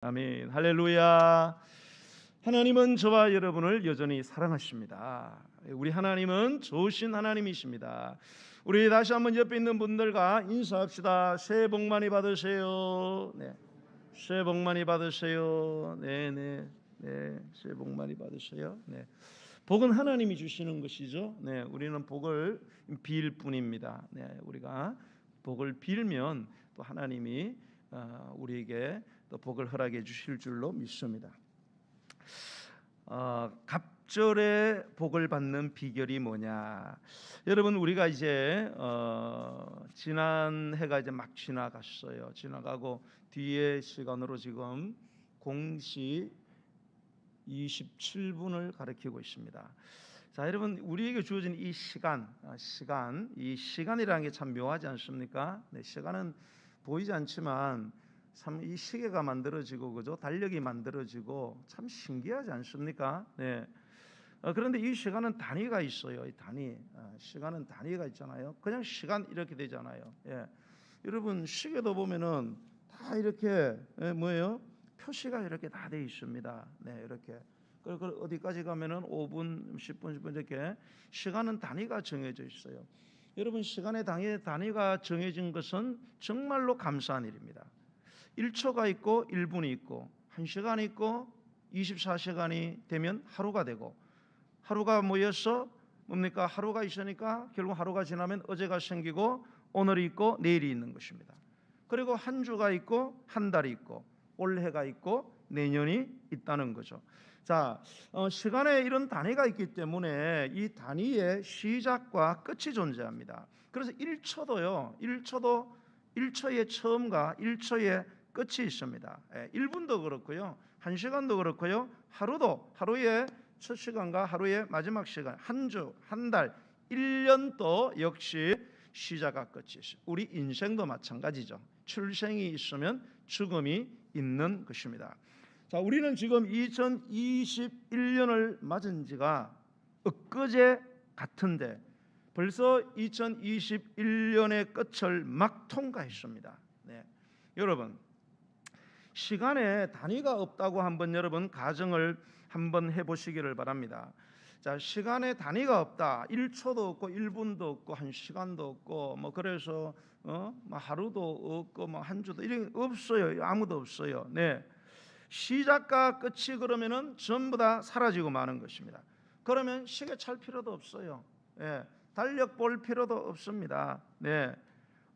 아멘. 할렐루야. 하나님은 저와 여러분을 여전히 사랑하십니다. 우리 하나님은 좋으신 하나님이십니다. 우리 다시 한번 옆에 있는 분들과 인사합시다. 새해 복 많이 받으세요. 네. 새해 복 많이 받으세요. 네, 네. 네. 새해 복 많이 받으세요. 네. 복은 하나님이 주시는 것이죠. 네. 우리는 복을 빌 뿐입니다. 네. 우리가 복을 빌면 또 하나님이 우리에게 또 복을 허락해 주실 줄로 믿습니다. 갑절에 복을 받는 비결이 뭐냐? 여러분, 우리가 이제 지난 해가 이제 막 지나갔어요. 지나가고 뒤에 시간으로 지금 0시 27분을 가리키고 있습니다. 자, 여러분, 우리에게 주어진 이 이 시간이라는 게 참 묘하지 않습니까? 네, 시간은 보이지 않지만 참 이 시계가 만들어지고, 그죠? 달력이 만들어지고 참 신기하지 않습니까? 네. 그런데 이 시간은 단위가 있어요. 이 단위, 시간은 단위가 있잖아요. 그냥 시간 이렇게 되잖아요. 예. 여러분, 시계도 보면은 다 이렇게 뭐예요? 표시가 이렇게 다 돼 있습니다. 네, 이렇게. 그리고 어디까지 가면은 5분, 10분, 10분 이렇게 시간은 단위가 정해져 있어요. 여러분, 시간의 단위가 정해진 것은 정말로 감사한 일입니다. 1초가 있고 1분이 있고 1시간이 있고 24시간이 되면 하루가 되고, 하루가 모여서 뭡니까? 하루가 있으니까 결국 하루가 지나면 어제가 생기고 오늘이 있고 내일이 있는 것입니다. 그리고 한 주가 있고 한 달이 있고 올해가 있고 내년이 있다는 거죠. 자, 시간에 이런 단위가 있기 때문에 이 단위의 시작과 끝이 존재합니다. 그래서 1초도요. 1초의 처음과 1초의 끝이 있습니다. 1분도 그렇고요. 1시간도 그렇고요. 하루의 첫 시간과 하루의 마지막 시간, 한 주, 한 달, 1년도 역시 시작과 끝이 있어요. 우리 인생도 마찬가지죠. 출생이 있으면 죽음이 있는 것입니다. 자, 우리는 지금 2021년을 맞은 지가 엊그제 같은데 벌써 2021년의 끝을 막 통과했습니다. 네. 여러분, 시간에 단위가 없다고 한번 여러분 가정을 한번 해보시기를 바랍니다. 자, 시간에 단위가 없다. 1초도 없고 1분도 없고 1시간도 없고 뭐 그래서 하루도 없고 뭐 한 주도 이런 없어요. 아무도 없어요. 네. 시작과 끝이 그러면은 전부 다 사라지고 마는 것입니다. 그러면 시계 찰 필요도 없어요. 네. 달력 볼 필요도 없습니다. 네.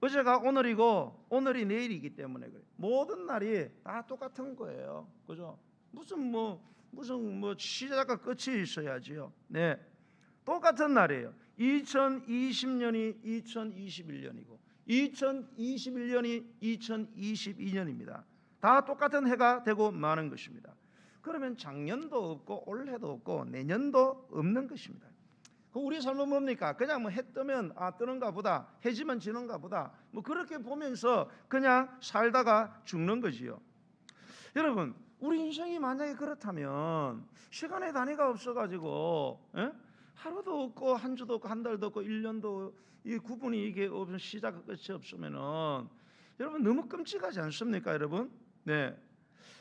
어제가 오늘이고 오늘이 내일이기 때문에 그래요. 모든 날이 다 똑같은 거예요. 그죠? 무슨 시작과 끝이 있어야지요. 네. 똑같은 날이에요. 2020년이 2021년이고 2021년이 2022년입니다. 다 똑같은 해가 되고 마는 것입니다. 그러면 작년도 없고 올해도 없고 내년도 없는 것입니다. 우리 삶은 뭡니까? 그냥 뭐 해 뜨면 뜨는가 보다, 해 지면 지는가 보다, 뭐 그렇게 보면서 그냥 살다가 죽는 거지요. 여러분, 우리 인생이 만약에 그렇다면 시간의 단위가 없어가지고 하루도 없고 한 주도 없고 한 달도 없고 1년도 이 구분이 이게 없으면 시작과 끝이 없으면은 여러분 너무 끔찍하지 않습니까, 여러분? 네.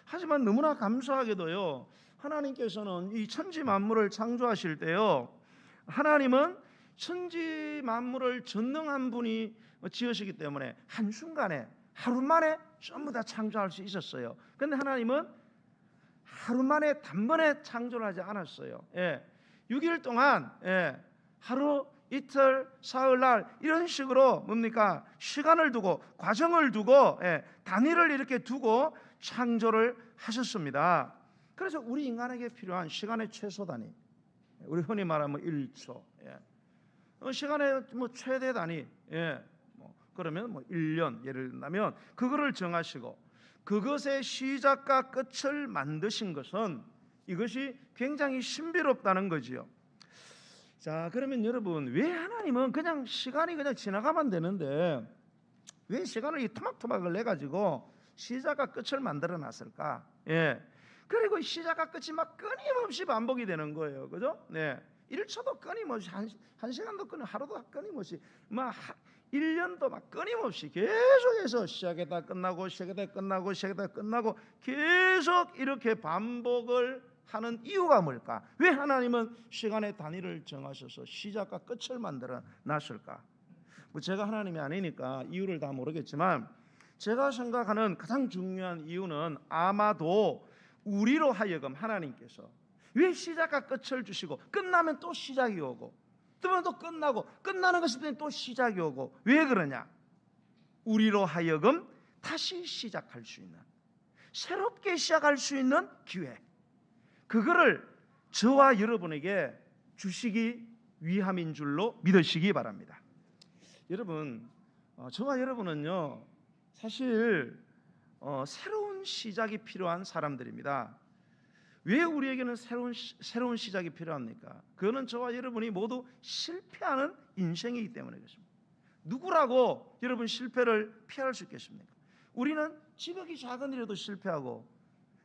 하지만 너무나 감사하게도요, 하나님께서는 이 천지 만물을 창조하실 때요, 하나님은 천지 만물을 전능한 분이 지으시기 때문에 한순간에 하루 만에 전부 다 창조할 수 있었어요. 그런데 하나님은 하루 만에 단번에 창조를 하지 않았어요. 6일 동안 하루, 이틀, 사흘날 이런 식으로 뭡니까? 시간을 두고 과정을 두고 단위를 이렇게 두고 창조를 하셨습니다. 그래서 우리 인간에게 필요한 시간의 최소 단위, 우리 흔히 말하면 1초, 시간의 최대 단위, 그러면 1년 예를 든다면 그거를 정하시고 그것의 시작과 끝을 만드신 것은 이것이 굉장히 신비롭다는 거지요. 자, 그러면 여러분, 왜 하나님은 그냥 시간이 그냥 지나가면 되는데 왜 시간을 이 토막토막을 내 가지고 시작과 끝을 만들어 놨을까? 그리고 시작과 끝이 막 끊임없이 반복이 되는 거예요. 그죠? 네. 1초도 끊임없이 한 시간도 끊임 하루도 끊임없이 막 1년도 막 끊임없이 계속해서 시작했다 끝나고 시작했다 끝나고 시작했다 끝나고 계속 이렇게 반복을 하는 이유가 뭘까? 왜 하나님은 시간의 단위를 정하셔서 시작과 끝을 만들어 놨을까? 뭐 제가 하나님이 아니니까 이유를 다 모르겠지만 제가 생각하는 가장 중요한 이유는 아마도 우리로 하여금 하나님께서 왜 시작과 끝을 주시고 끝나면 또 시작이 오고 또 끝나고 끝나는 것이 또 시작이 오고 왜 그러냐? 우리로 하여금 다시 시작할 수 있는 새롭게 시작할 수 있는 기회, 그거를 저와 여러분에게 주시기 위함인 줄로 믿으시기 바랍니다. 여러분, 저와 여러분은요 사실 새로운 시작이 필요한 사람들입니다. 왜 우리에게는 새로운 시작이 필요합니까? 그거는 저와 여러분이 모두 실패하는 인생이기 때문에 그렇습니다. 누구라고 여러분 실패를 피할 수 있겠습니까? 우리는 지극히 작은 일에도 실패하고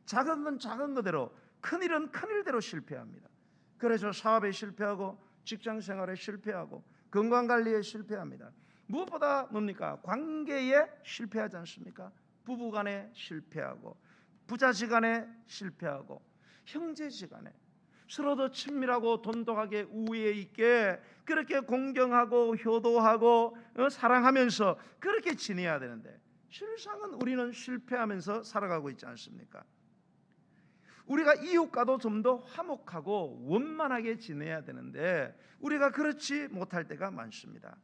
작은 건 작은 거대로 큰 일은 큰 일대로 실패합니다. 그래서 사업에 실패하고 직장 생활에 실패하고 건강관리에 실패합니다. 무엇보다 뭡니까? 관계에 실패하지 않습니까? 부부간에 실패하고 부자지간에 실패하고 형제지간에 서로도 친밀하고 돈독하게 우애 있게 그렇게 공경하고 효도하고 사랑하면서 그렇게 지내야 되는데 실상은 우리는 실패하면서 살아가고 있지 않습니까? 우리가 이웃과도 좀 더 화목하고 원만하게 지내야 되는데 우리가 그렇지 못할 때가 많습니다.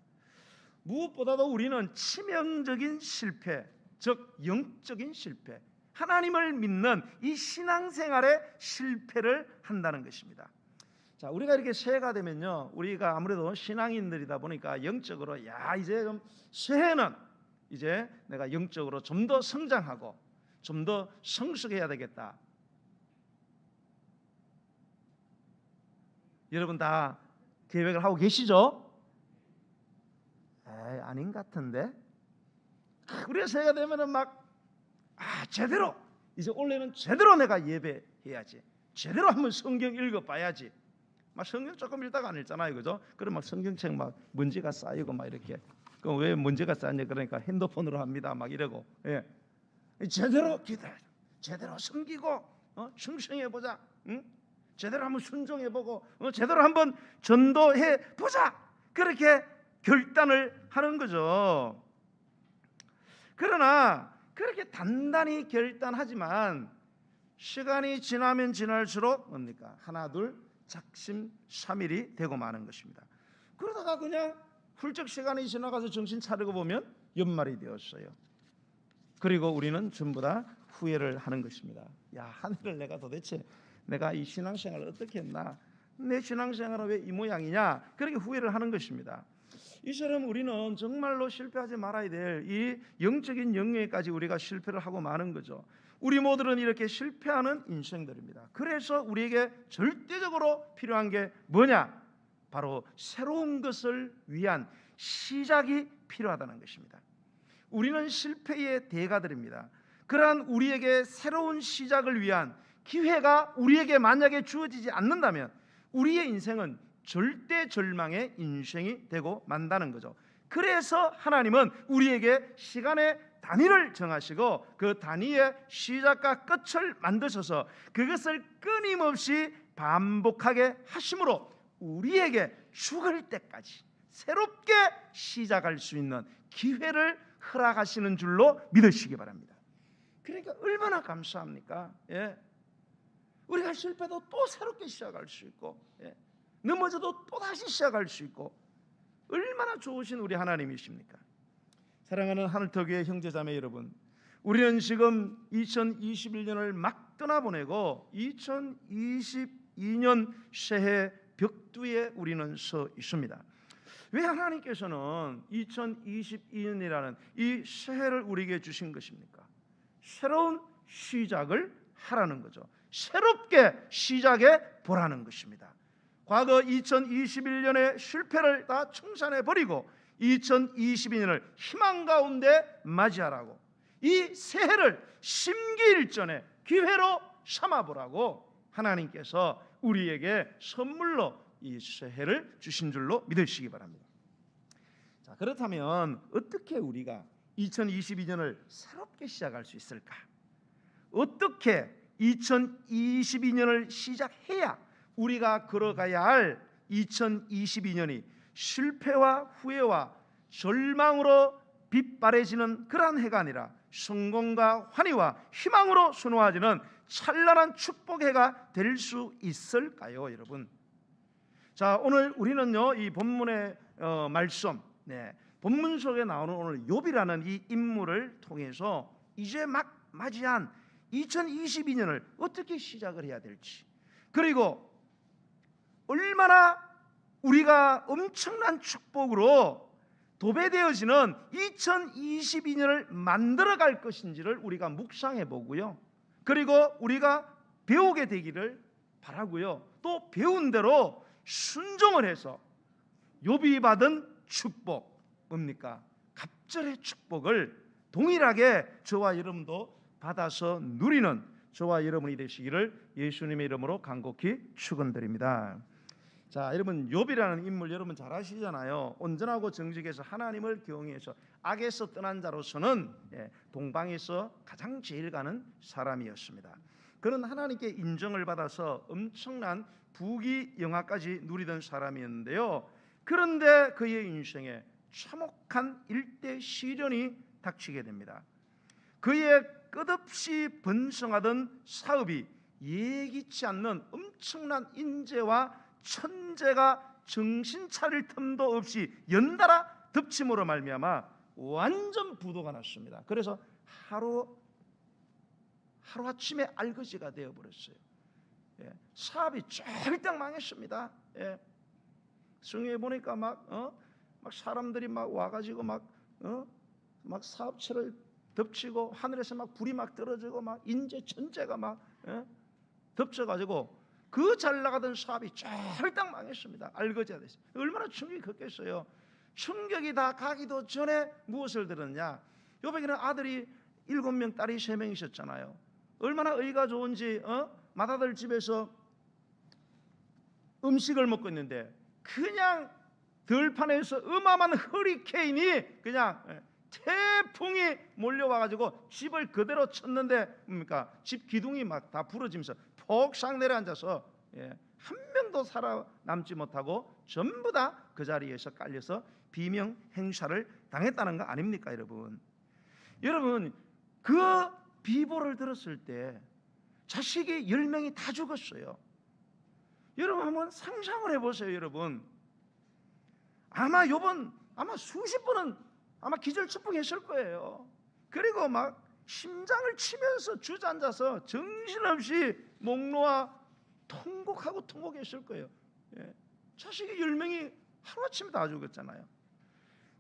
무엇보다도 우리는 치명적인 실패, 즉 영적인 실패, 하나님을 믿는 이 신앙생활에 실패를 한다는 것입니다. 자, 우리가 이렇게 새해가 되면요, 우리가 아무래도 신앙인들이다 보니까 영적으로 이제 좀 새해는 이제 내가 영적으로 좀 더 성장하고 좀 더 성숙해야 되겠다. 여러분 다 계획을 하고 계시죠? 아닌 것 같은데. 우리가 새해가 되면은 제대로 이제 올해는 제대로 내가 예배해야지. 제대로 한번 성경 읽어봐야지. 성경 조금 읽다가 안 읽잖아요, 그죠? 그럼 성경책 먼지가 쌓이고 이렇게. 그럼 왜 먼지가 쌓냐? 그러니까 핸드폰으로 합니다. 이러고. 예. 제대로 기도해, 제대로 섬기고, 충성해 보자. 응? 제대로 한번 순종해 보고, 제대로 한번 전도해 보자. 그렇게 결단을 하는 거죠. 그러나 그렇게 단단히 결단하지만 시간이 지나면 지날수록 뭡니까? 하나 둘 작심삼일이 되고 마는 것입니다. 그러다가 그냥 훌쩍 시간이 지나가서 정신 차리고 보면 연말이 되었어요. 그리고 우리는 전부 다 후회를 하는 것입니다. 한 해를 내가 도대체 내가 이 신앙생활을 어떻게 했나? 내 신앙생활은 왜 이 모양이냐? 그렇게 후회를 하는 것입니다. 이처럼 우리는 정말로 실패하지 말아야 될 이 영적인 영역까지 우리가 실패를 하고 마는 거죠. 우리 모두는 이렇게 실패하는 인생들입니다. 그래서 우리에게 절대적으로 필요한 게 뭐냐? 바로 새로운 것을 위한 시작이 필요하다는 것입니다. 우리는 실패의 대가들입니다. 그러한 우리에게 새로운 시작을 위한 기회가 우리에게 만약에 주어지지 않는다면 우리의 인생은 절대 절망의 인생이 되고 만다는 거죠. 그래서 하나님은 우리에게 시간의 단위를 정하시고 그 단위의 시작과 끝을 만드셔서 그것을 끊임없이 반복하게 하심으로 우리에게 죽을 때까지 새롭게 시작할 수 있는 기회를 허락하시는 줄로 믿으시기 바랍니다. 그러니까 얼마나 감사합니까? 우리가 실패도 또 새롭게 시작할 수 있고, 넘어져도 또다시 시작할 수 있고, 얼마나 좋으신 우리 하나님이십니까? 사랑하는 하늘터교회 형제자매 여러분, 우리는 지금 2021년을 막 떠나보내고 2022년 새해 벽두에 우리는 서 있습니다. 왜 하나님께서는 2022년이라는 이 새해를 우리에게 주신 것입니까? 새로운 시작을 하라는 거죠. 새롭게 시작해 보라는 것입니다. 과거 2021년의 실패를 다 청산해버리고 2022년을 희망 가운데 맞이하라고, 이 새해를 심기일전의 기회로 삼아보라고 하나님께서 우리에게 선물로 이 새해를 주신 줄로 믿으시기 바랍니다. 자, 자, 그렇다면 어떻게 우리가 2022년을 새롭게 시작할 수 있을까? 어떻게 2022년을 시작해야 우리가 걸어가야 할 2022년이 실패와 후회와 절망으로 빛바래지는 그러한 해가 아니라 성공과 환희와 희망으로 수놓아지는 찬란한 축복의 해가 될 수 있을까요, 여러분? 자, 오늘 우리는요, 이 본문의 말씀, 본문 속에 나오는 오늘 욥이라는 이 인물을 통해서 이제 막 맞이한 2022년을 어떻게 시작을 해야 될지, 그리고 얼마나 우리가 엄청난 축복으로 도배되어지는 2022년을 만들어갈 것인지를 우리가 묵상해 보고요, 그리고 우리가 배우게 되기를 바라고요, 또 배운 대로 순종을 해서 욥이 받은 축복, 뭡니까? 갑절의 축복을 동일하게 저와 여러분도 받아서 누리는 저와 여러분이 되시기를 예수님의 이름으로 간곡히 축원드립니다. 자, 여러분, 욥이라는 인물 여러분 잘 아시잖아요. 온전하고 정직해서 하나님을 경외해서 악에서 떠난 자로서는 동방에서 가장 제일 가는 사람이었습니다. 그는 하나님께 인정을 받아서 엄청난 부귀영화까지 누리던 사람이었는데요, 그런데 그의 인생에 참혹한 일대 시련이 닥치게 됩니다. 그의 끝없이 번성하던 사업이 예기치 않는 엄청난 인재와 천재가 정신 차릴 틈도 없이 연달아 덮침으로 말미암아 완전 부도가 났습니다. 그래서 하루아침에 알거지가 되어버렸어요. 사업이 쫄딱 망했습니다. 성경에 보니까 막 사람들이 막 와가지고 막 사업체를 덮치고 하늘에서 막 불이 막 떨어지고 막 인재 천재가 막 덮쳐가지고 그 잘 나가던 사업이 쫄딱 망했습니다. 알거지가 됐어요. 얼마나 충격이 컸겠어요. 충격이 다 가기도 전에 무엇을 들었냐? 욥에게는 아들이 7명, 딸이 3명 있었잖아요. 얼마나 의가 좋은지 맏아들 집에서 음식을 먹고 있는데 그냥 들판에서 어마어마한 허리케인이 그냥 태풍이 몰려와가지고 집을 그대로 쳤는데 뭡니까? 집 기둥이 막 다 부러지면서 폭삭 내려앉아서 한 명도 살아남지 못하고 전부 다 그 자리에서 깔려서 비명 행사를 당했다는 거 아닙니까, 여러분? 여러분, 그 비보를 들었을 때 자식이 10명이 다 죽었어요. 여러분 한번 상상을 해보세요. 여러분, 아마 욥은 아마 수십 번은 아마 기절축복했을 거예요. 그리고 막 심장을 치면서 주저앉아서 정신없이 목 놓아 통곡했을 거예요. 자식이 10명이 하루아침에 다 죽었잖아요.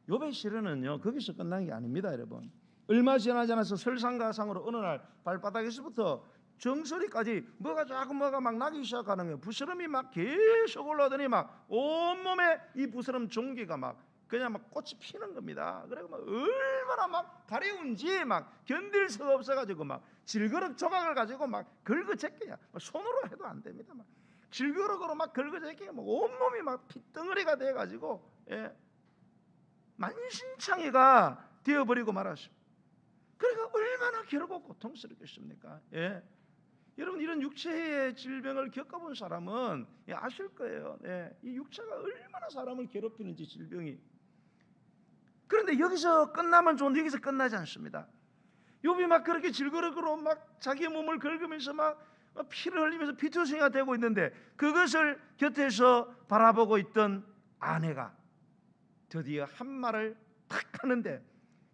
욥의 시련은요 거기서 끝난 게 아닙니다, 여러분. 얼마 지나지 않아서 설상가상으로 어느 날 발바닥에서부터 정수리까지 뭐가 막 나기 시작하는 거예요. 부스럼이 막 계속 올라오더니 막 온몸에 이 부스럼 종기가 막 그냥 막 꽃이 피는 겁니다. 그리고 막 얼마나 막 가려운지 막 견딜 수가 없어가지고 막 질그릇 조각을 가지고 막 긁어제껴야 손으로 해도 안 됩니다. 막 질그릇으로 막 긁어제껴야 막 온몸이 막 핏덩어리가 돼가지고 만신창이가 되어버리고 말았습니다. 그러니까 얼마나 괴롭고 고통스럽겠습니까? 여러분, 이런 육체의 질병을 겪어본 사람은 아실 거예요. 이 육체가 얼마나 사람을 괴롭히는지, 질병이. 그런데 여기서 끝나면 좋은데 여기서 끝나지 않습니다. 욥이 막 그렇게 질그릇으로 막 자기 몸을 긁으면서 막 피를 흘리면서 피투성이가 되고 있는데 그것을 곁에서 바라보고 있던 아내가 드디어 한 말을 탁 하는데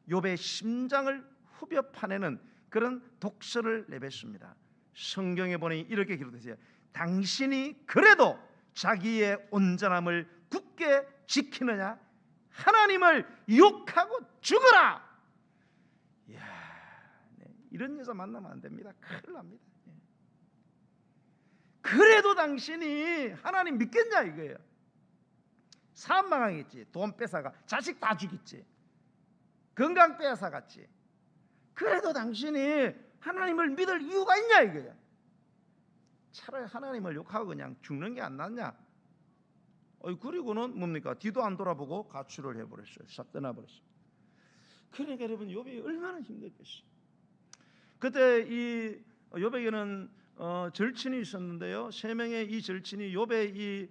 욥의 심장을 후벼 파내는 그런 독설을 내뱉습니다. 성경에 보니 이렇게 기록되어요. 당신이 그래도 자기의 온전함을 굳게 지키느냐? 하나님을 욕하고 죽어라. 이야, 이런 여자 만나면 안 됩니다. 큰일 납니다. 그래도 당신이 하나님 믿겠냐 이거예요. 사업 망하겠지, 돈 뺏어가, 자식 다 죽겠지, 건강 빼앗아갔지. 그래도 당신이 하나님을 믿을 이유가 있냐 이거야. 차라리 하나님을 욕하고 그냥 죽는 게 안 낫냐? 그리고는 뭡니까? 뒤도 안 돌아보고 가출을 해버렸어요. 싹 떠나버렸어요. 그러니까 여러분 욥이 얼마나 힘들겠어요. 그때 이 욥에게는 절친이 있었는데요. 3명의 이 절친이 욥의 이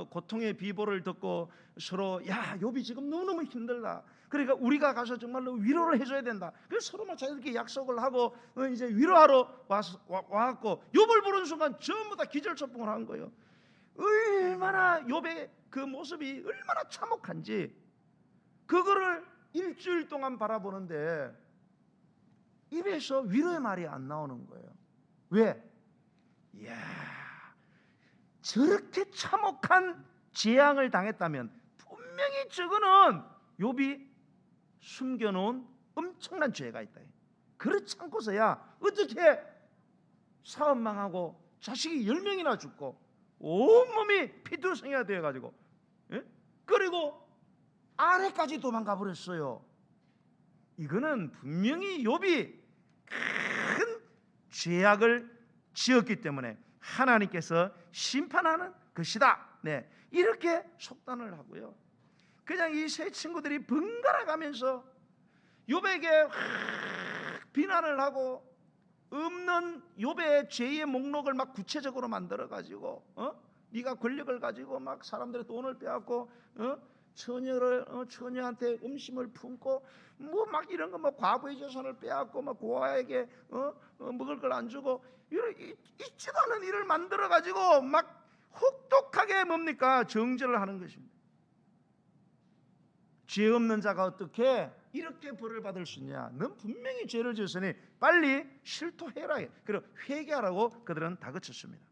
고통의 비보를 듣고 서로 야 욥이 지금 너무너무 힘들다. 그러니까 우리가 가서 정말로 위로를 해줘야 된다. 그래서 서로 막 자기들끼리 약속을 하고 이제 위로하러 와갖고 욥을 보는 순간 전부 다 기절초풍을 한 거예요. 얼마나 욥의 그 모습이 얼마나 참혹한지 그거를 일주일 동안 바라보는데 입에서 위로의 말이 안 나오는 거예요. 왜? 이야, 저렇게 참혹한 재앙을 당했다면 분명히 저거는 욥이 숨겨놓은 엄청난 죄가 있다. 그렇지 않고서야 어떻게 사업 망하고 자식이 10명이나 죽고 온몸이 피투성이가 되어가지고 그리고 아내까지 도망가 버렸어요. 이거는 분명히 욥이 큰 죄악을 지었기 때문에 하나님께서 심판하는 것이다. 네, 이렇게 속단을 하고요. 그냥 이 세 친구들이 번갈아 가면서 욥에게 비난을 하고 없는 욥의 죄의 목록을 막 구체적으로 만들어 가지고 네가 권력을 가지고 막 사람들의 돈을 빼앗고 처녀한테 음심을 품고 뭐 막 이런 거 뭐 과부의 재산을 빼앗고 막 고아에게 먹을 걸 안 주고 있지도 않은 일을 만들어 가지고 막 혹독하게 뭡니까 정죄를 하는 것입니다. 죄 없는 자가 어떻게 이렇게 벌을 받을 수 있냐? 넌 분명히 죄를 지었으니 빨리 실토해라. 그리고 회개하라고 그들은 다그쳤습니다.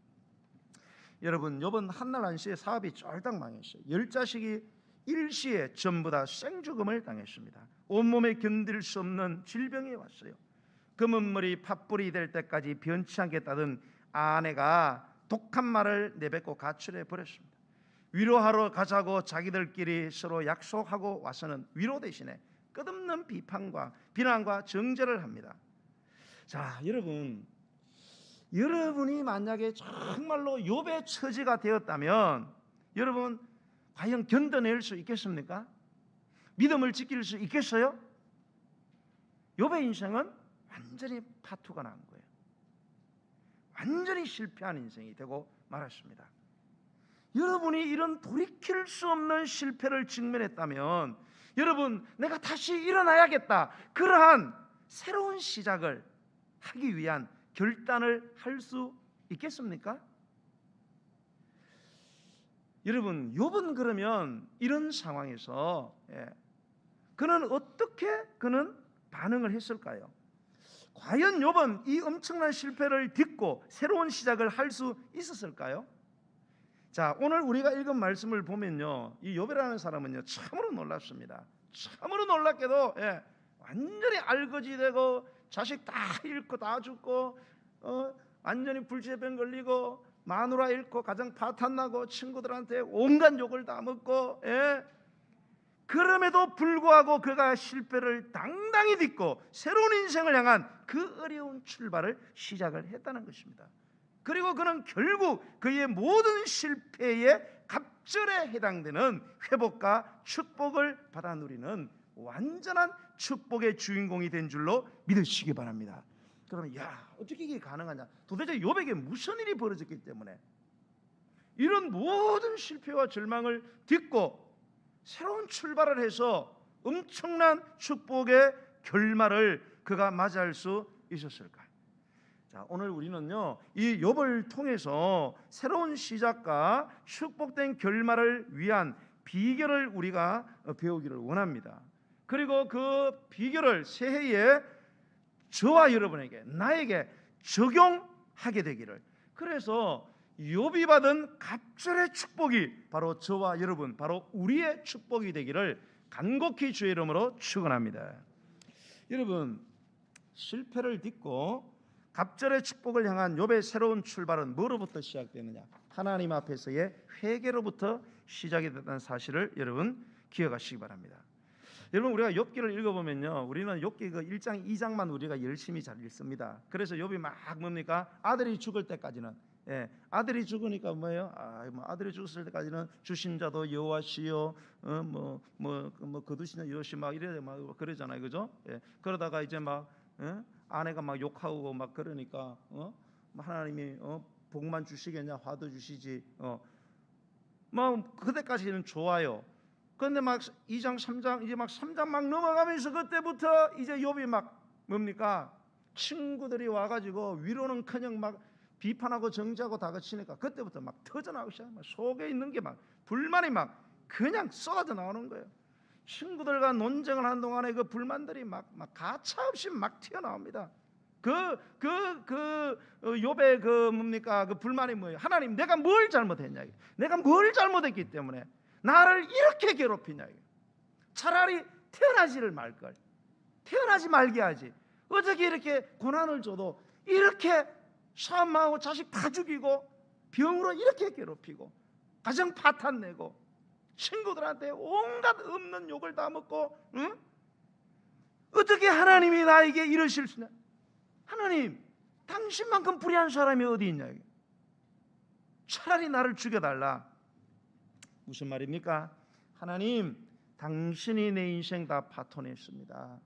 여러분 욥은 한날 한시에 사업이 쫄딱 망했어요. 10자식이 일시에 전부 다 생죽음을 당했습니다. 온몸에 견딜 수 없는 질병이 왔어요. 검은머리 팥불이 될 때까지 변치 않겠다던 아내가 독한 말을 내뱉고 가출해 버렸습니다. 위로하러 가자고 자기들끼리 서로 약속하고 와서는 위로 대신에 끝없는 비난과 정죄를 합니다. 자, 여러분이 만약에 정말로 욥의 처지가 되었다면 여러분 과연 견뎌낼 수 있겠습니까? 믿음을 지킬 수 있겠어요? 욥의 인생은 완전히 파투가 난 거예요. 완전히 실패한 인생이 되고 말았습니다. 여러분이 이런 돌이킬 수 없는 실패를 직면했다면 여러분 내가 다시 일어나야겠다. 그러한 새로운 시작을 하기 위한 결단을 할 수 있겠습니까? 여러분 욥은 그러면 이런 상황에서 그는 어떻게 반응을 했을까요? 과연 욥은 이 엄청난 실패를 딛고 새로운 시작을 할 수 있었을까요? 자, 오늘 우리가 읽은 말씀을 보면요, 이 욥이라는 사람은요 참으로 놀랍습니다. 참으로 놀랍게도 완전히 알거지되고 자식 다 잃고 다 죽고 완전히 불치병 걸리고 마누라 잃고 가정 파탄나고 친구들한테 온갖 욕을 다 먹고 그럼에도 불구하고 그가 실패를 당당히 딛고 새로운 인생을 향한 그 어려운 출발을 시작을 했다는 것입니다. 그리고 그는 결국 그의 모든 실패의 갑절에 해당되는 회복과 축복을 받아 누리는 완전한 축복의 주인공이 된 줄로 믿으시기 바랍니다. 그러면 어떻게 이게 가능하냐? 도대체 욥에게 무슨 일이 벌어졌기 때문에 이런 모든 실패와 절망을 딛고 새로운 출발을 해서 엄청난 축복의 결말을 그가 맞이할 수 있었을까? 자, 오늘 우리는요 이 욥을 통해서 새로운 시작과 축복된 결말을 위한 비결을 우리가 배우기를 원합니다. 그리고 그 비결을 새해에 저와 여러분에게 나에게 적용하게 되기를, 그래서 욥이 받은 갑절의 축복이 바로 저와 여러분, 바로 우리의 축복이 되기를 간곡히 주의 이름으로 축원합니다. 여러분, 실패를 딛고 갑절의 축복을 향한 욥의 새로운 출발은 뭐로부터 시작되느냐? 하나님 앞에서의 회개로부터 시작이 됐다는 사실을 여러분 기억하시기 바랍니다. 여러분, 우리가 욥기를 읽어보면요, 우리는 욥기 그 1장 2장만 우리가 열심히 잘 읽습니다. 그래서 욥이 막 뭡니까? 아들이 죽을 때까지는 예, 아들이 죽으니까 뭐예요? 뭐 아들이 죽었을 때까지는 주신 자도 여호와시요, 거두시는 여호시 막 이래 막 그러잖아요, 그죠? 예, 그러다가 이제 막 아내가 막 욕하고 막 그러니까 하나님이 복만 주시겠냐, 화도 주시지. 뭐 그때까지는 좋아요. 그런데 막 2장 3장 이제 막 3장 막 넘어가면서 그때부터 이제 욥이 막 뭡니까? 친구들이 와가지고 위로는커녕 막 비판하고 정죄하고 다그치니까 그때부터 막 터져나오기 시작. 속에 있는 게 막 불만이 막 그냥 쏟아져 나오는 거예요. 친구들과 논쟁을 하는 동안에 그 불만들이 막 가차없이 막 튀어나옵니다. 욥의 그 뭡니까? 그 불만이 뭐예요? 하나님, 내가 뭘 잘못했냐? 내가 뭘 잘못했기 때문에 나를 이렇게 괴롭히냐? 차라리 태어나지를 말걸. 태어나지 말게 하지. 어떻게 이렇게 고난을 줘도 이렇게 사람하고 자식 다 죽이고 병으로 이렇게 괴롭히고 가정 파탄내고 친구들한테 온갖 없는 욕을 다 먹고, 응? 어떻게 하나님이 나에게 이러실 수 있냐? 하나님, 당신만큼 불의한 사람이 어디 있냐? 차라리 나를 죽여달라. 무슨 말입니까? 하나님, 당신이 내 인생 다 파토냈습니다.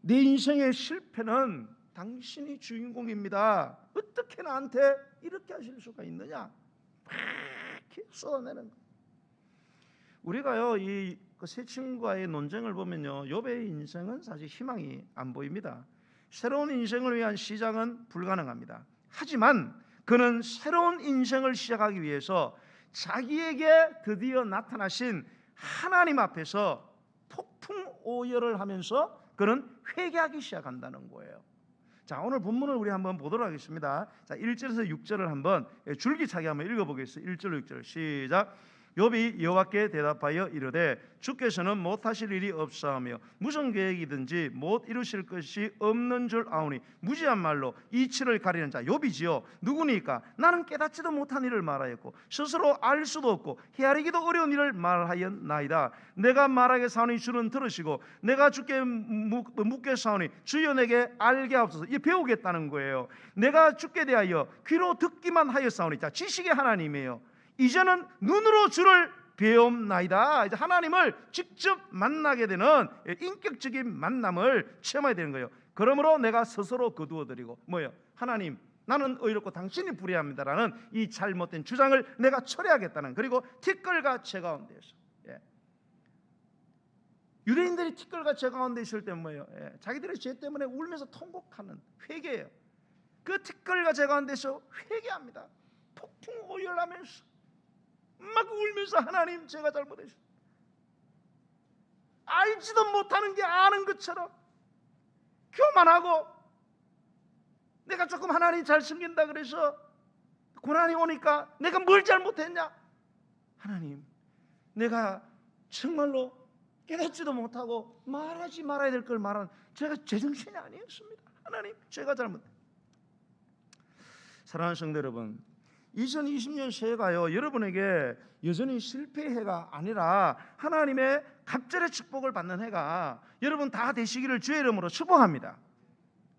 내 인생의 실패는 당신이 주인공입니다. 어떻게 나한테 이렇게 하실 수가 있느냐? 이렇게 쏟아내는 거. 우리가요, 이 세 친구와의 논쟁을 보면요, 욥의 인생은 사실 희망이 안 보입니다. 새로운 인생을 위한 시작은 불가능합니다. 하지만 그는 새로운 인생을 시작하기 위해서 자기에게 드디어 나타나신 하나님 앞에서 폭풍 오열을 하면서 그는 회개하기 시작한다는 거예요. 자, 오늘 본문을 우리 한번 보도록 하겠습니다. 자, 1절에서 6절을 한번 줄기차게 한번 읽어보겠습니다. 1절 6절 시작. 욥이 여호와께 대답하여 이르되 주께서는 못하실 일이 없사오며 무슨 계획이든지 못 이루실 것이 없는 줄 아오니 무지한 말로 이치를 가리는 자 욥이지요. 누구니까? 나는 깨닫지도 못한 일을 말하였고 스스로 알 수도 없고 헤아리기도 어려운 일을 말하였나이다. 내가 말하겠사오니 주는 들으시고 내가 주께 묻겠사오니 주여 내게 알게 하옵소서. 이게 배우겠다는 거예요. 내가 주께 대하여 귀로 듣기만 하였사오니, 자, 지식의 하나님이에요. 이제는 눈으로 주를 배움나이다. 이제 하나님을 직접 만나게 되는 인격적인 만남을 체험해야 되는 거예요. 그러므로 내가 스스로 거두어드리고 뭐예요? 하나님, 나는 의롭고 당신이 불의합니다라는 이 잘못된 주장을 내가 처리하겠다는, 그리고 티끌과 제 가운데에서, 유대인들이 티끌과 제 가운데 있을 때 뭐예요? 자기들의 죄 때문에 울면서 통곡하는 회개예요. 그 티끌과 제 가운데서 회개합니다. 폭풍 오열하면서 막 울면서 하나님, 제가 잘못했어요. 알지도 못하는 게 아는 것처럼 교만하고 내가 조금 하나님 잘 숨긴다 그래서 고난이 오니까 내가 뭘 잘못했냐? 하나님, 내가 정말로 깨닫지도 못하고 말하지 말아야 될 걸 말한 제가 제정신이 아니었습니다. 하나님, 제가 잘못했습니다. 사랑하는 성도 여러분, 2020년 새해가요, 여러분에게 여전히 실패의 해가 아니라 하나님의 갑절의 축복을 받는 해가 여러분 다 되시기를 주의 이름으로 축복합니다.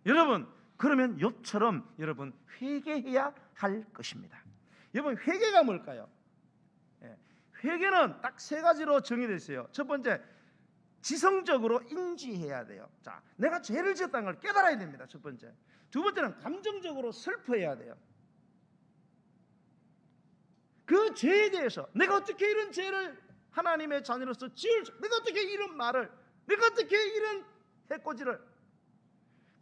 여러분, 그러면 욥처럼 여러분 회개해야 할 것입니다. 여러분, 회개가 뭘까요? 회개는 딱 세 가지로 정의되어 있어요. 첫 번째, 지성적으로 인지해야 돼요. 자, 내가 죄를 지었다는 걸 깨달아야 됩니다. 첫 번째. 두 번째는 감정적으로 슬퍼해야 돼요. 그 죄에 대해서 내가 어떻게 이런 죄를 하나님의 자녀로서 지을 수, 내가 어떻게 이런 말을, 내가 어떻게 이런 해코지를,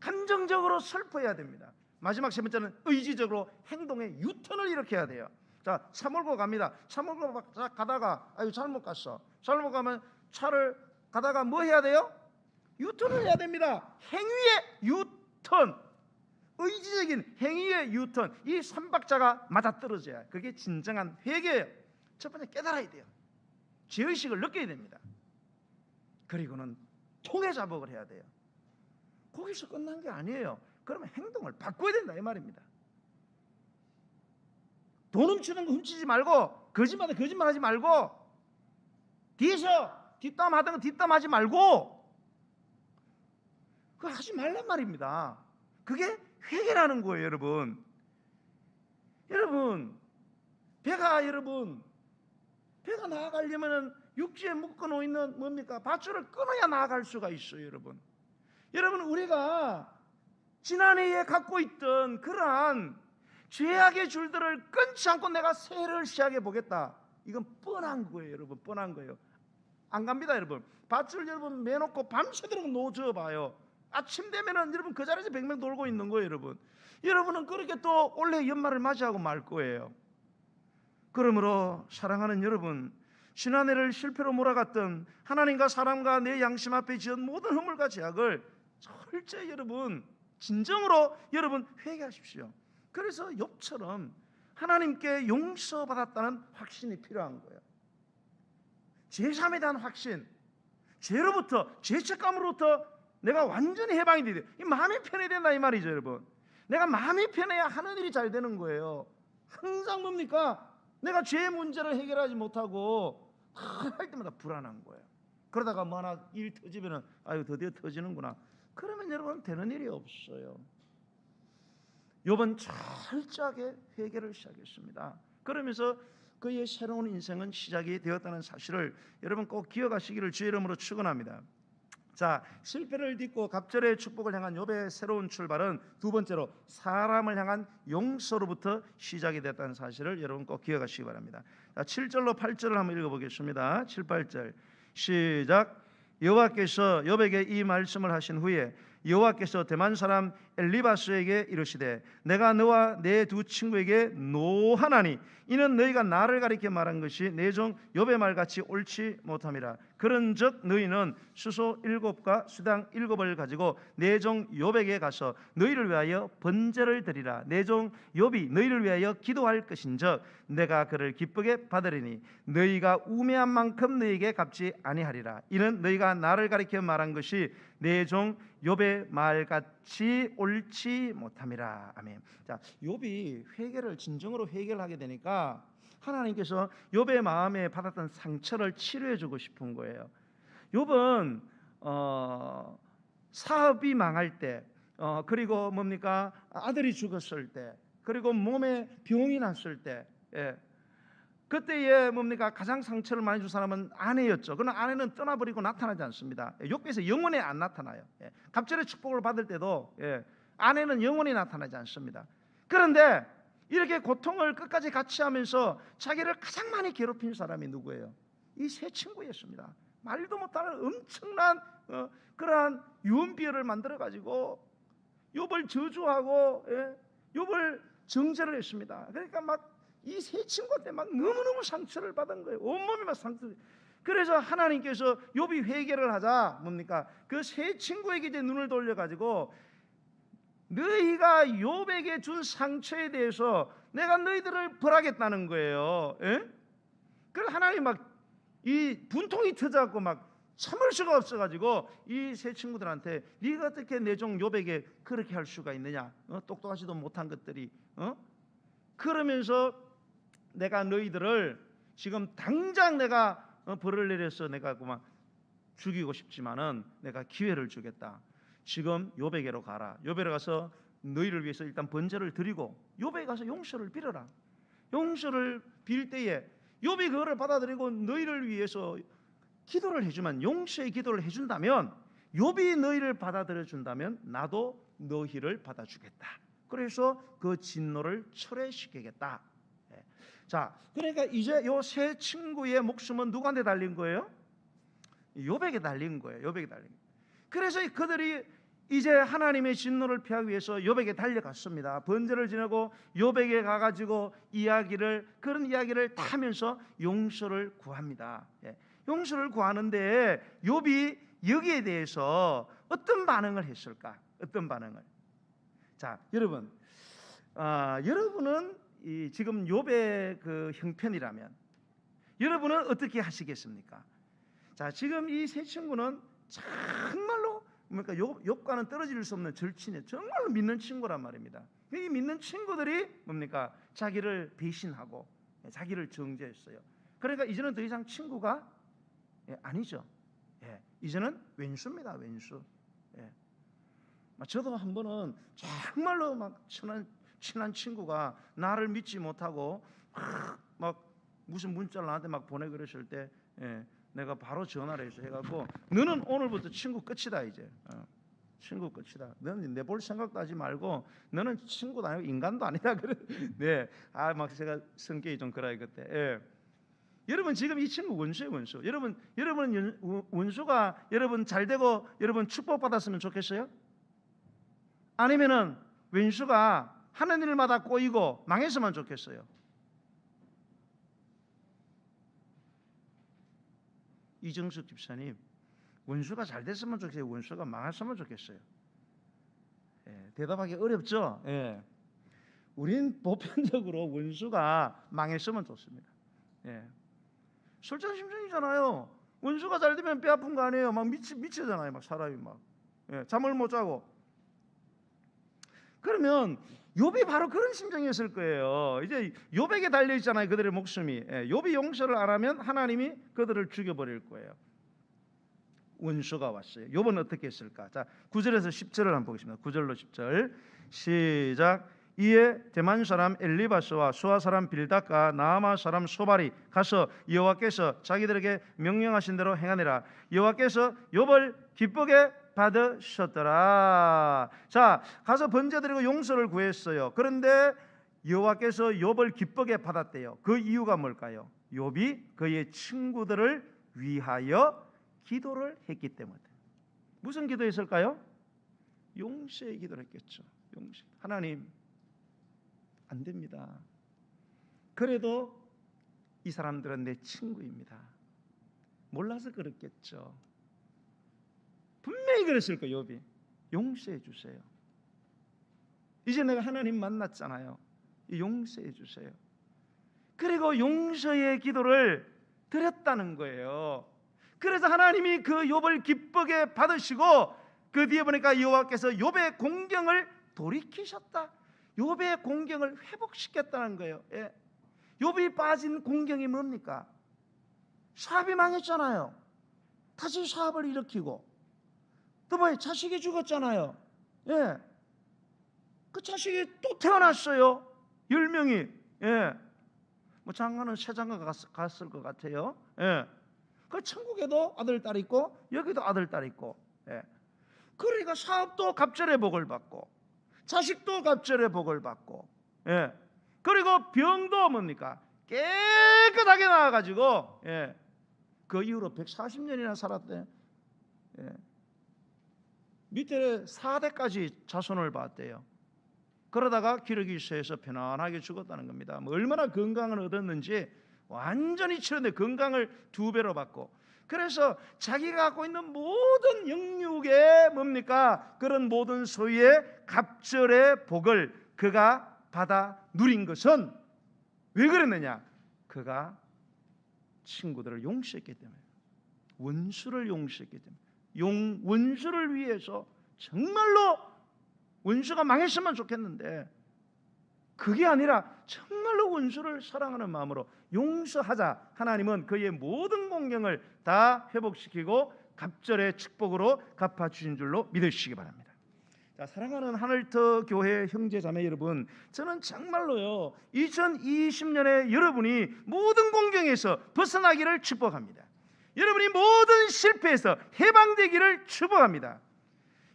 감정적으로 슬퍼해야 됩니다. 마지막 세 번째는 의지적으로 행동의 유턴을 일으켜야 돼요. 자, 차 몰고 갑니다. 차 몰고 가다가 아유 잘못 갔어. 잘못 가면 차를 가다가 뭐 해야 돼요? 유턴을 해야 됩니다. 행위의 유턴, 의지적인 행위의 유턴, 이 3박자가 맞아떨어져야 그게 진정한 회개예요. 첫 번째, 깨달아야 돼요. 죄의식을 느껴야 됩니다. 그리고는 통회자복을 해야 돼요. 거기서 끝난 게 아니에요. 그러면 행동을 바꿔야 된다 이 말입니다. 돈 훔치는 거 훔치지 말고, 거짓말하지 말고, 뒤에서 뒷담하던 거 뒷담하지 말고, 그거 하지 말란 말입니다. 그게 회개라는 거예요, 여러분. 여러분 배가 나아가려면 육지에 묶어놓고 있는 뭡니까? 밧줄을 끊어야 나아갈 수가 있어요. 여러분 우리가 지난해에 갖고 있던 그러한 죄악의 줄들을 끊지 않고 내가 새해를 시작해 보겠다, 이건 뻔한 거예요. 여러분 뻔한 거예요. 안 갑니다. 여러분 밧줄 여러분 매놓고 밤새도록 놓아줘 봐요. 아침 되면은 여러분 그 자리에서 100명 돌고 있는 거예요. 여러분은 그렇게 또 올해 연말을 맞이하고 말 거예요. 그러므로 사랑하는 여러분, 지난해를 실패로 몰아갔던 하나님과 사람과 내 양심 앞에 지은 모든 허물과 죄악을 철저히 여러분 진정으로 여러분 회개하십시오. 그래서 욥처럼 하나님께 용서받았다는 확신이 필요한 거예요. 제3에 대한 확신, 죄로부터, 죄책감으로부터 내가 완전히 해방이 돼야 돼요. 이 마음이 편해야 된다 이 말이죠. 여러분 내가 마음이 편해야 하는 일이 잘 되는 거예요. 항상 뭡니까? 내가 죄의 문제를 해결하지 못하고 할 때마다 불안한 거예요. 그러다가 뭐 하나 일 터지면은 아유 드디어 터지는구나, 그러면 여러분 되는 일이 없어요. 욥은 철저하게 회개를 시작했습니다. 그러면서 그의 새로운 인생은 시작이 되었다는 사실을 여러분 꼭 기억하시기를 주의 이름으로 축원합니다. 자, 실패를 딛고 갑절의 축복을 향한 욥의 새로운 출발은 두 번째로 사람을 향한 용서로부터 시작이 됐다는 사실을 여러분 꼭 기억하시기 바랍니다. 자, 7절로 8절을 한번 읽어보겠습니다. 7, 8절 시작. 여호와께서 욥에게 이 말씀을 하신 후에 여호와께서 대만 사람 엘리바스에게 이르시되 내가 너와 내 두 친구에게 노하나니 이는 너희가 나를 가리켜 말한 것이 내 종 욥의 말같이 옳지 못함이라. 그런즉 너희는 수소 7과 수당 7을 가지고 내 종 욥에게 가서 너희를 위하여 번제를 드리라. 내 종 욥이 너희를 위하여 기도할 것인즉 내가 그를 기쁘게 받으리니 너희가 우매한 만큼 너희에게 갚지 아니하리라. 이는 너희가 나를 가리켜 말한 것이 내 종 욥의 말같이 옳지 못함이라. 아멘. 자, 욥이 회개를 진정으로 회개를 하게 되니까 하나님께서 욥의 마음에 받았던 상처를 치료해 주고 싶은 거예요. 욥은 사업이 망할 때, 그리고 뭡니까? 아들이 죽었을 때, 그리고 몸에 병이 났을 때, 그때에 뭡니까? 가장 상처를 많이 준 사람은 아내였죠. 그러나 아내는 떠나버리고 나타나지 않습니다. 욥기에서 영원히 안 나타나요. 갑절의 축복을 받을 때도 아내는 영원히 나타나지 않습니다. 그런데 이렇게 고통을 끝까지 같이 하면서 자기를 가장 많이 괴롭힌 사람이 누구예요? 이 세 친구였습니다. 말도 못하는 엄청난 그러한 유언비어를 만들어 가지고 욥을 저주하고 욥을 정죄를 했습니다. 그러니까 막 이 세 친구한테 막 너무너무 상처를 받은 거예요. 온몸이 막 상처. 그래서 하나님께서 욥이 회개를 하자 뭡니까? 그 세 친구에게 이제 눈을 돌려 가지고 너희가 욥에게 준 상처에 대해서 내가 너희들을 벌하겠다는 거예요. 그래서 하나님 막 이 분통이 터져갖고 막 참을 수가 없어가지고 이 세 친구들한테 네가 어떻게 내 종 욥에게 그렇게 할 수가 있느냐? 똑똑하지도 못한 것들이. 그러면서 내가 너희들을 지금 당장 내가 벌을 내려서 내가 그만 죽이고 싶지만은 내가 기회를 주겠다. 지금 욥에게로 가라. 욥에로 가서 너희를 위해서 일단 번제를 드리고 욥에 가서 용서를 빌어라. 용서를 빌 때에 욥이 그거를 받아들이고 너희를 위해서 기도를 해주면, 용서의 기도를 해준다면, 욥이 너희를 받아들여 준다면 나도 너희를 받아주겠다. 그래서 그 진노를 철회시키겠다. 자, 그러니까 이제 요 세 친구의 목숨은 누구한테 달린 거예요? 욥에게 달린 거예요. 욥에게 달린 거예요. 그래서 그들이 이제 하나님의 진노를 피하기 위해서 욥에게 달려갔습니다. 번제를 지내고 욥에게 가가지고 그런 이야기를 다 하면서 용서를 구합니다. 용서를 구하는데 욥이 여기에 대해서 어떤 반응을 했을까? 어떤 반응을? 자, 여러분, 여러분은 지금 욥의 그 형편이라면 여러분은 어떻게 하시겠습니까? 자, 지금 이 세 친구는 정말로 그러니까 욥과는 떨어질 수 없는 절친이에요. 정말로 믿는 친구란 말입니다. 이 믿는 친구들이 뭡니까? 자기를 배신하고 자기를 정죄했어요. 그러니까 이제는 더 이상 친구가 아니죠. 이제는 왼수입니다. 왼수. 저도 한 번은 정말로 막 친한 친구가 나를 믿지 못하고 막 무슨 문자를 나한테 막 보내 그러실 때 내가 바로 전화를 해서 해갖고 너는 오늘부터 친구 끝이다 이제. 친구 끝이다. 너는 내 볼 생각도 하지 말고 너는 친구도 아니고 인간도 아니다. 그래. 네. 막 제가 성격이 좀 그래요 그때. 여러분 지금 이 친구 원수예요 원수. 여러분 원수가 여러분 잘 되고 여러분 축복 받았으면 좋겠어요? 아니면은 원수가 하는 일마다 꼬이고 망했으면 좋겠어요? 이정숙 집사님, 원수가 잘 됐으면 좋겠어요? 원수가 망했으면 좋겠어요? 대답하기 어렵죠? 우린 보편적으로 원수가 망했으면 좋습니다. 솔직심정이잖아요. 원수가 잘 되면 배 아픈 거 아니에요? 막 미치잖아요. 막 사람이 막 잠을 못 자고. 그러면 욥이 바로 그런 심정이었을 거예요. 이제 욥에게 달려 있잖아요. 그들의 목숨이. 욥이 용서를 안 하면 하나님이 그들을 죽여버릴 거예요. 원수가 왔어요. 욥은 어떻게 했을까? 자, 9절에서 10절을 한번 보겠습니다. 9절로 10절 시작. 이에 대만 사람 엘리바스와 수아 사람 빌닷과 나아마 사람 소발이 가서 여호와께서 자기들에게 명령하신 대로 행하니라. 여호와께서 욥을 기쁘게 받으셨더라. 자, 가서 번제드리고 용서를 구했어요. 그런데 여호와께서 욥을 기쁘게 받았대요. 그 이유가 뭘까요? 욥이 그의 친구들을 위하여 기도를 했기 때문에. 무슨 기도했을까요? 용서의 기도를 했겠죠. 용서. 하나님, 안 됩니다. 그래도 이 사람들은 내 친구입니다. 몰라서 그랬겠죠. 분명히 그랬을 거예요. 욥이 용서해 주세요. 이제 내가 하나님 만났잖아요. 용서해 주세요. 그리고 용서의 기도를 드렸다는 거예요. 그래서 하나님이 그 욥을 기쁘게 받으시고 그 뒤에 보니까 여호와께서 욥의 공경을 돌이키셨다. 욥의 공경을 회복시켰다는 거예요. 욥이 빠진 공경이 뭡니까? 사업이 망했잖아요. 다시 사업을 일으키고 또 뭐예요? 자식이 죽었잖아요. 그 자식이 또 태어났어요. 10명이. 뭐 장가는 새 장가 갔을 것 같아요. 그 천국에도 아들 딸 있고 여기도 아들 딸 있고. 그러니까 사업도 갑절의 복을 받고 자식도 갑절의 복을 받고. 그리고 병도 뭡니까? 깨끗하게 나와가지고 그 이후로 140년이나 살았대. 밑에 4대까지 자손을 봤대요. 그러다가 기러기서에서 편안하게 죽었다는 겁니다. 뭐 얼마나 건강을 얻었는지 완전히 치료돼 건강을 2배로 받고. 그래서 자기가 갖고 있는 모든 영육의 뭡니까? 그런 모든 소유의 갑절의 복을 그가 받아 누린 것은 왜 그랬느냐? 그가 친구들을 용서했기 때문에, 원수를 용서했기 때문에. 원수를 위해서 정말로 원수가 망했으면 좋겠는데 그게 아니라 정말로 원수를 사랑하는 마음으로 용서하자. 하나님은 그의 모든 공경을 다 회복시키고 갑절의 축복으로 갚아주신 줄로 믿으시기 바랍니다. 자, 사랑하는 하늘터 교회 형제 자매 여러분, 저는 정말로요 2020년에 여러분이 모든 공경에서 벗어나기를 축복합니다. 여러분이 모든 실패에서 해방되기를 축복합니다.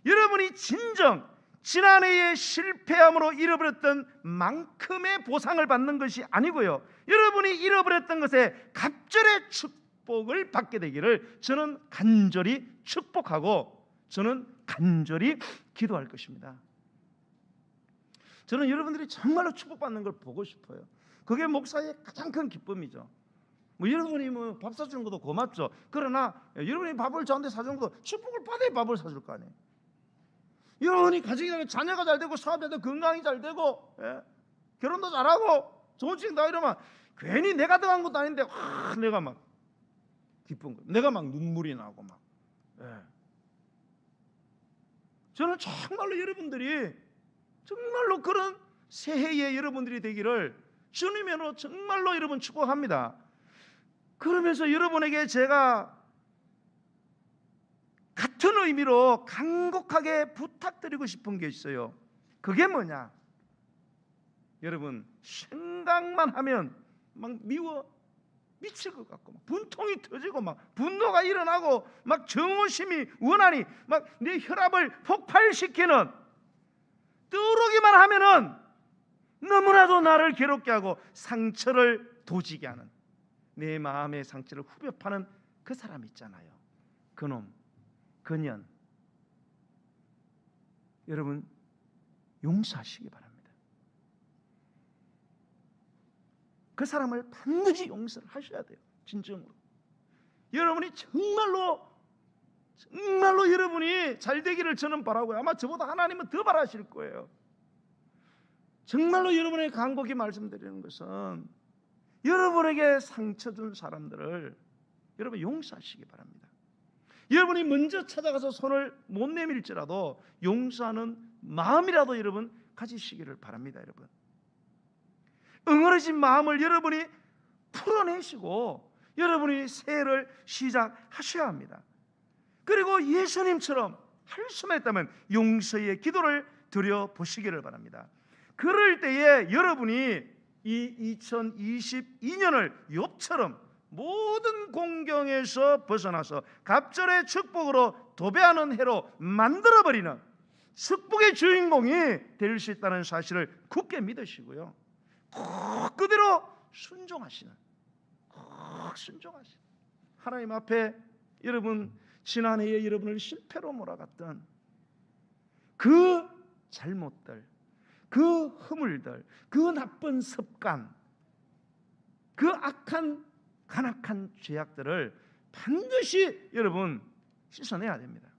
여러분이 진정 지난해의 실패함으로 잃어버렸던 만큼의 보상을 받는 것이 아니고요, 여러분이 잃어버렸던 것에 갑절의 축복을 받게 되기를 저는 간절히 축복하고 저는 간절히 기도할 것입니다. 저는 여러분들이 정말로 축복받는 걸 보고 싶어요. 그게 목사의 가장 큰 기쁨이죠. 뭐 여러분이 뭐 밥 사주는 것도 고맙죠. 그러나 여러분이 밥을 저한테 사주는 것도 축복을 받아야 밥을 사줄 거 아니에요. 여러분이 가정이 잘 되고 자녀가 잘 되고 사업 잘 되고 건강이 잘 되고 결혼도 잘하고 좋은 책 다 이러면 괜히 내가 들어간 것도 아닌데 내가 막 기쁜 거, 내가 막 눈물이 나고 막. 저는 정말로 여러분들이 정말로 그런 새해의 여러분들이 되기를 주님으로 정말로 여러분 축복합니다. 그러면서 여러분에게 제가 같은 의미로 간곡하게 부탁드리고 싶은 게 있어요. 그게 뭐냐? 여러분 생각만 하면 막 미워 미칠 것 같고 막 분통이 터지고 막 분노가 일어나고 막 정오심이 원한이 막 내 혈압을 폭발시키는, 떠오르기만 하면은 너무나도 나를 괴롭게 하고 상처를 도지게 하는, 내 마음의 상처를 후벼 파는 그 사람 있잖아요. 그놈, 그년, 여러분 용서하시기 바랍니다. 그 사람을 반드시 용서를 하셔야 돼요. 진정으로. 여러분이 정말로 여러분이 잘 되기를 저는 바라고요. 아마 저보다 하나님은 더 바라실 거예요. 정말로 여러분의 간곡히 말씀드리는 것은 여러분에게 상처 준 사람들을 여러분 용서하시기 바랍니다. 여러분이 먼저 찾아가서 손을 못 내밀지라도 용서하는 마음이라도 여러분 가지시기를 바랍니다. 여러분, 응어리진 마음을 여러분이 풀어내시고 여러분이 새해를 시작하셔야 합니다. 그리고 예수님처럼 할 수만 있다면 용서의 기도를 드려보시기를 바랍니다. 그럴 때에 여러분이 이 2022년을 욥처럼 모든 공경에서 벗어나서 갑절의 축복으로 도배하는 해로 만들어버리는 축복의 주인공이 될 수 있다는 사실을 굳게 믿으시고요, 꼭 그대로 순종하시는, 하나님 앞에 여러분 지난해에 여러분을 실패로 몰아갔던 그 잘못들, 그 허물들, 그 나쁜 습관, 그 악한 간악한 죄악들을 반드시 여러분 씻어내야 됩니다.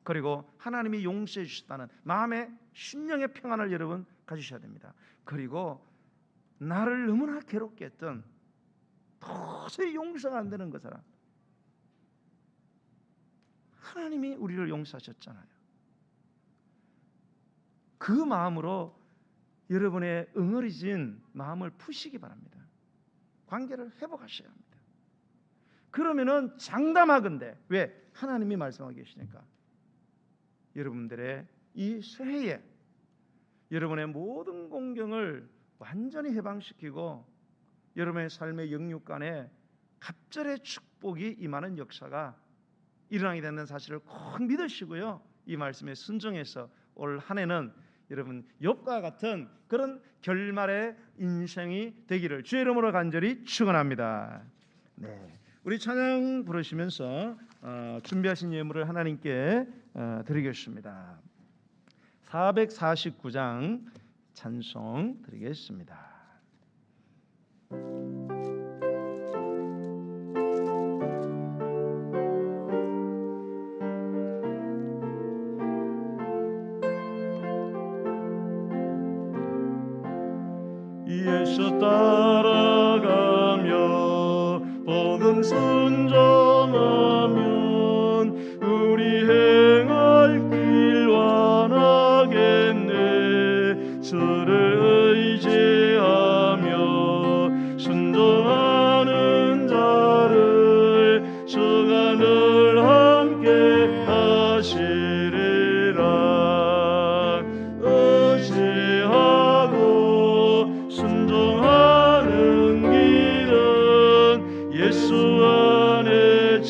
그리고 하나님이 용서해 주셨다는 마음의 심령의 평안을 여러분 가지셔야 됩니다. 그리고 나를 너무나 괴롭게 했던, 도저히 용서가 안 되는 그 사람, 하나님이 우리를 용서하셨잖아요. 그 마음으로 여러분의 응어리진 마음을 푸시기 바랍니다. 관계를 회복하셔야 합니다. 그러면은 장담하건대, 왜? 하나님이 말씀하고 계시니까 여러분들의 이 새해에 여러분의 모든 공경을 완전히 해방시키고 여러분의 삶의 영육간에 갑절의 축복이 임하는 역사가 일어나게 되는 사실을 꼭 믿으시고요, 이 말씀에 순종해서 올 한 해는 여러분 욥과 같은 그런 결말의 인생이 되기를 주의 이름으로 간절히 축원합니다. 네, 우리 찬양 부르시면서 준비하신 예물을 하나님께 드리겠습니다. 449장 찬송 드리겠습니다. 예수 따라가며 복음 순종하면 우리 행할 길 완하겠네. 주를 의지하며 순종하는 자를 주가 늘 함께 하시리라. 의지하고 순종하는 길은 예수 안에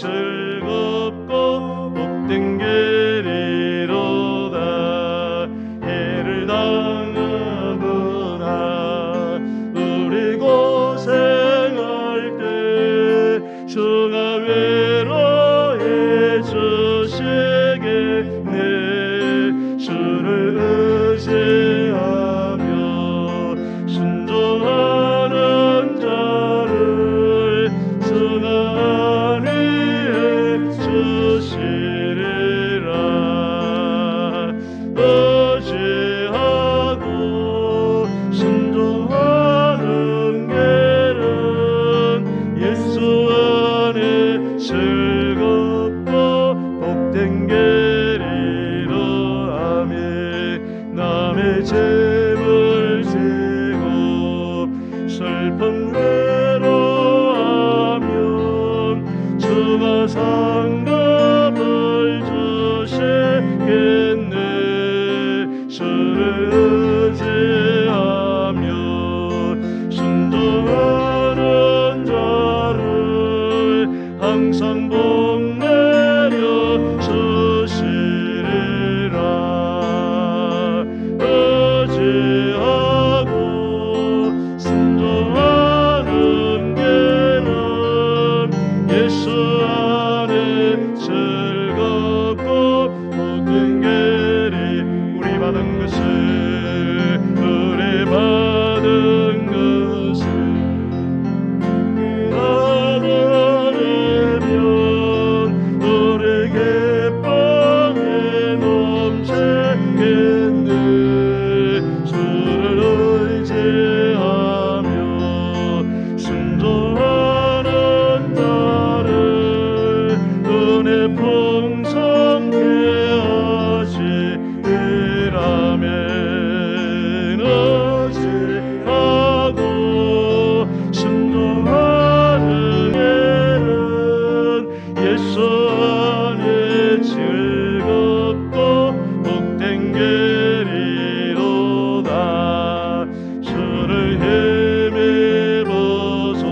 주를 헤매봐서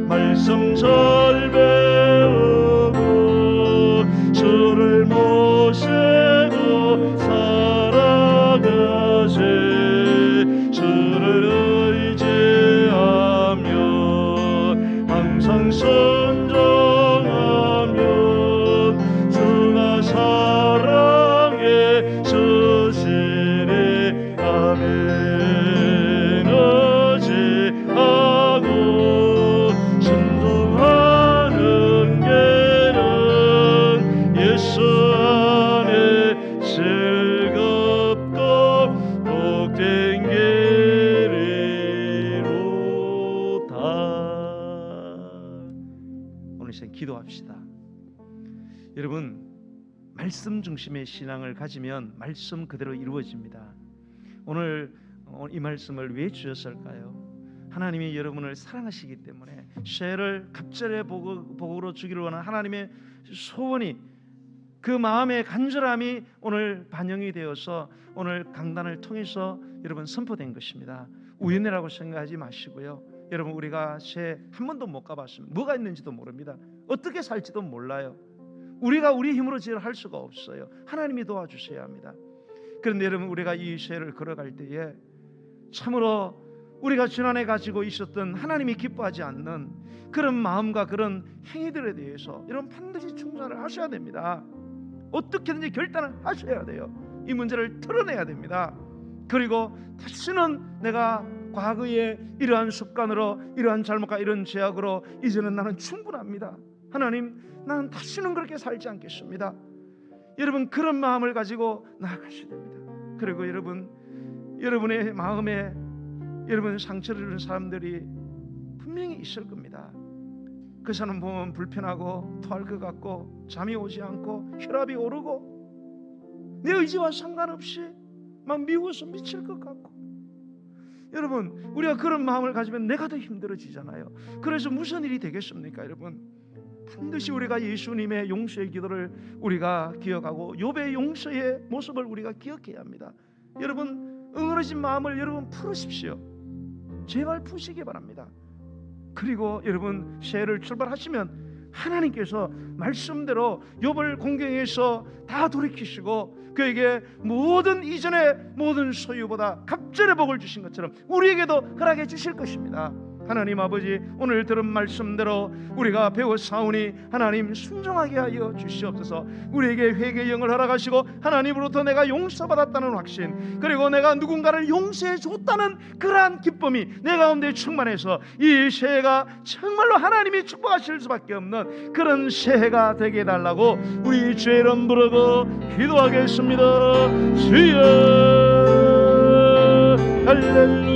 말씀 잘 배우고 주를 모시고 살아가세. 주를 의지하며 항상 순종하면 주가 사랑해 주시리. 아멘. 의지하고 순종하는 길은 예수 안에 즐겁고 복된 길이로다. 오늘 시간 기도합시다. 여러분, 말씀 중심의 신앙을 가지면 말씀 그대로 이루어집니다. 오늘 이 말씀을 왜 주셨을까요? 하나님이 여러분을 사랑하시기 때문에 쇠를 갑절의 복으로 주기를 원하는 하나님의 소원이, 그 마음의 간절함이 오늘 반영이 되어서 오늘 강단을 통해서 여러분 선포된 것입니다. 우연이라고 생각하지 마시고요. 여러분, 우리가 새 한 번도 못 가봤으면 뭐가 있는지도 모릅니다. 어떻게 살지도 몰라요. 우리가 우리 힘으로 할 수가 없어요. 하나님이 도와주셔야 합니다. 그런데 여러분, 우리가 이 쇠를 걸어갈 때에 참으로 우리가 지난해 가지고 있었던 하나님이 기뻐하지 않는 그런 마음과 그런 행위들에 대해서 여러분 반드시 충성을 하셔야 됩니다. 어떻게든지 결단을 하셔야 돼요. 이 문제를 털어내야 됩니다. 그리고 다시는 내가 과거에 이러한 습관으로, 이러한 잘못과 이런 죄악으로 이제는 나는 충분합니다. 하나님, 나는 다시는 그렇게 살지 않겠습니다. 여러분, 그런 마음을 가지고 나아가셔야 됩니다. 그리고 여러분의 마음에 여러분 상처를 주는 사람들이 분명히 있을 겁니다. 그 사람 보면 불편하고 토할 것 같고 잠이 오지 않고 혈압이 오르고 내 의지와 상관없이 막 미워서 미칠 것 같고, 여러분, 우리가 그런 마음을 가지면 내가 더 힘들어지잖아요. 그래서 무슨 일이 되겠습니까? 여러분, 반드시 우리가 예수님의 용서의 기도를 우리가 기억하고 욥의 용서의 모습을 우리가 기억해야 합니다. 여러분, 응어러진 마음을 여러분 풀으십시오. 제발 푸시기 바랍니다. 그리고 여러분, 새해를 출발하시면 하나님께서 말씀대로 욥을 공경해서 다 돌이키시고 그에게 모든 이전의 모든 소유보다 갑절의 복을 주신 것처럼 우리에게도 허락해 주실 것입니다. 하나님 아버지, 오늘 들은 말씀대로 우리가 배웠사오니 하나님 순종하게 하여 주시옵소서. 우리에게 회개의 영을 허락하시고 하나님으로부터 내가 용서받았다는 확신, 그리고 내가 누군가를 용서해 줬다는 그러한 기쁨이 내 가운데 충만해서 이 새해가 정말로 하나님이 축복하실 수밖에 없는 그런 새해가 되게 해달라고 우리 주의 이름 부르고 기도하겠습니다. 주여, 할렐루야.